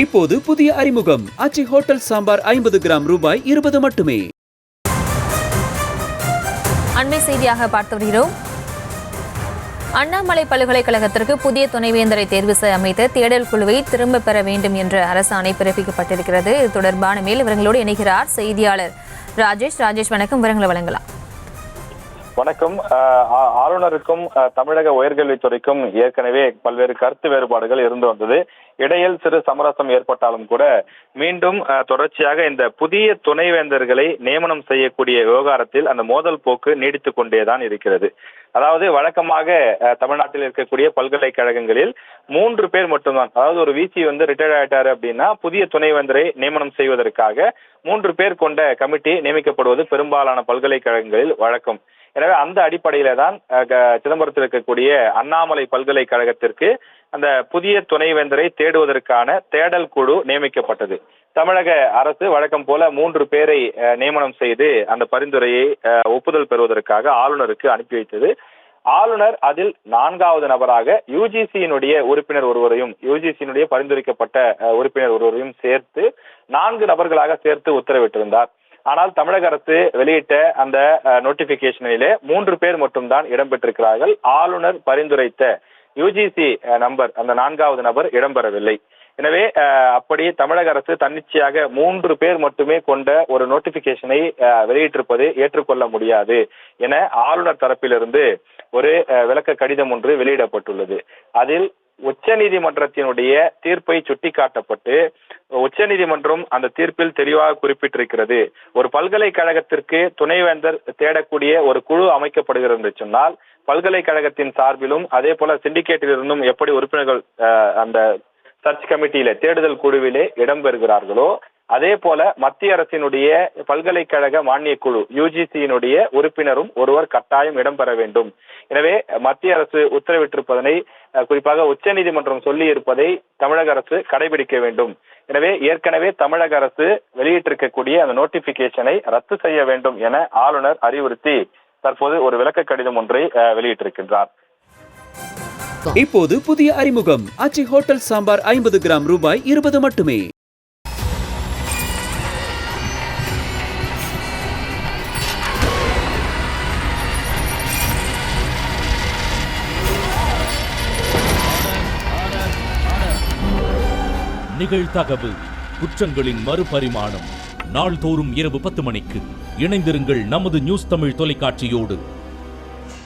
இப்போது புதிய அறிமுகம் ஆச்சி ஹோட்டல் சாம்பார் 50 கிராம் ரூபாய் 20 மட்டுமே. அண்மை செய்தியாக பார்த்து வருகிறோம். அண்ணாமலை பல்கலைக்கழகத்திற்கு புதிய துணைவேந்தரை தேர்வு செய்ய அமைத்த தேடல் குழுவை திரும்ப பெற வேண்டும் என்ற அரசாணை பிறப்பிக்கப்பட்டிருக்கிறது. இது தொடர்பான மேல் விவரங்களோடு இணைகிறார் செய்தியாளர் ராஜேஷ். வணக்கம், விவரங்களை வழங்கலாம். வணக்கம். ஆளுநருக்கும் தமிழக உயர்கல்வித்துறைக்கும் ஏற்கனவே பல்வேறு கருத்து வேறுபாடுகள் இருந்து வந்தது. இடையில் சிறு சமரசம் ஏற்பட்டாலும் கூட மீண்டும் தொடர்ச்சியாக இந்த புதிய துணைவேந்தர்களை நியமனம் செய்யக்கூடிய விவகாரத்தில் அந்த மோதல் போக்கு நீடித்துக் கொண்டேதான் இருக்கிறது. அதாவது வழக்கமாக தமிழ்நாட்டில் இருக்கக்கூடிய பல்கலைக்கழகங்களில் 3 பேர் மட்டும்தான், அதாவது ஒரு விசி ரிட்டையர்ட் ஆயிட்டாரு அப்படின்னா புதிய துணைவேந்தரை நியமனம் செய்வதற்காக 3 பேர் கொண்ட கமிட்டி நியமிக்கப்படுவது பெரும்பாலான பல்கலைக்கழகங்களில் வழக்கம். எனவே அந்த அடிப்படையில தான் சிதம்பரத்தில் இருக்கக்கூடிய அண்ணாமலை பல்கலைக்கழகத்திற்கு அந்த புதிய துணைவேந்தரை தேடுவதற்கான தேடல் குழு நியமிக்கப்பட்டது. தமிழக அரசு வழக்கம் போல 3 பேரை நியமனம் செய்து அந்த பரிந்துரையை ஒப்புதல் பெறுவதற்காக ஆளுநருக்கு அனுப்பி வைத்தது. ஆளுநர் அதில் 4வது நபராக யுஜிசியினுடைய உறுப்பினர் ஒருவரையும், யுஜிசியினுடைய பரிந்துரைக்கப்பட்ட உறுப்பினர் ஒருவரையும் சேர்த்து 4 நபர்களாக சேர்த்து உத்தரவிட்டிருந்தார். ஆனால் தமிழக அரசு வெளியிட்ட அந்த நோட்டிபிகேஷனிலே 3 பேர் மட்டும்தான் இடம்பெற்றிருக்கிறார்கள். ஆளுநர் பரிந்துரைத்த யுஜிசி நம்பர், அந்த 4வது நபர் இடம்பெறவில்லை. எனவே அப்படி தமிழக அரசு தன்னிச்சையாக 3 பேர் மட்டுமே கொண்ட ஒரு நோட்டிபிகேஷனை வெளியிட்டிருப்பது ஏற்றுக்கொள்ள முடியாது என ஆளுநர் தரப்பிலிருந்து ஒரு விளக்க கடிதம் ஒன்று வெளியிடப்பட்டுள்ளது. அதில் உச்சநீதிமன்றத்தினுடைய தீர்ப்பை சுட்டிக்காட்டப்பட்டு உச்சநீதிமன்றம் அந்த தீர்ப்பில் தெளிவாக குறிப்பிட்டிருக்கிறது. ஒரு பல்கலைக்கழகத்திற்கு துணைவேந்தர் தேடக்கூடிய ஒரு குழு அமைக்கப்படுகிறது என்று சொன்னால் பல்கலைக்கழகத்தின் சார்பிலும் அதே போல சிண்டிகேட்டில் இருந்தும் எப்படி உறுப்பினர்கள் அந்த சர்ச் கமிட்டியில தேடுதல் குழுவிலே இடம்பெறுகிறார்களோ அதே போல மத்திய அரசினுடைய பல்கலைக்கழக மானிய குழு யுஜிசியினுடைய உறுப்பினரும் ஒருவர் கட்டாயம் இடம்பெற வேண்டும். எனவே மத்திய அரசு உத்தரவிட்டிருப்பதனை குறிப்பாக உச்சநீதிமன்றம் சொல்லி இருப்பதை தமிழக அரசு கடைபிடிக்க வேண்டும். எனவே ஏற்கனவே தமிழக அரசு வெளியிட்டிருக்கக்கூடிய அந்த நோட்டிபிகேஷனை ரத்து செய்ய வேண்டும் என ஆளுநர் அறிவுறுத்தி தற்போது ஒரு விளக்க கடிதம் ஒன்றை வெளியிட்டிருக்கின்றார். இப்போது புதிய அறிமுகம் ஆச்சி ஹோட்டல் சாம்பார் 50 கிராம் ரூபாய் 20 மட்டுமே. நிகழ்தகவு குற்றங்களின் மறுபரிமாணம் நாள்தோறும் இரவு 10 மணிக்கு இணைந்திருங்கள் நமது நியூஸ் தமிழ் தொலைக்காட்சியோடு.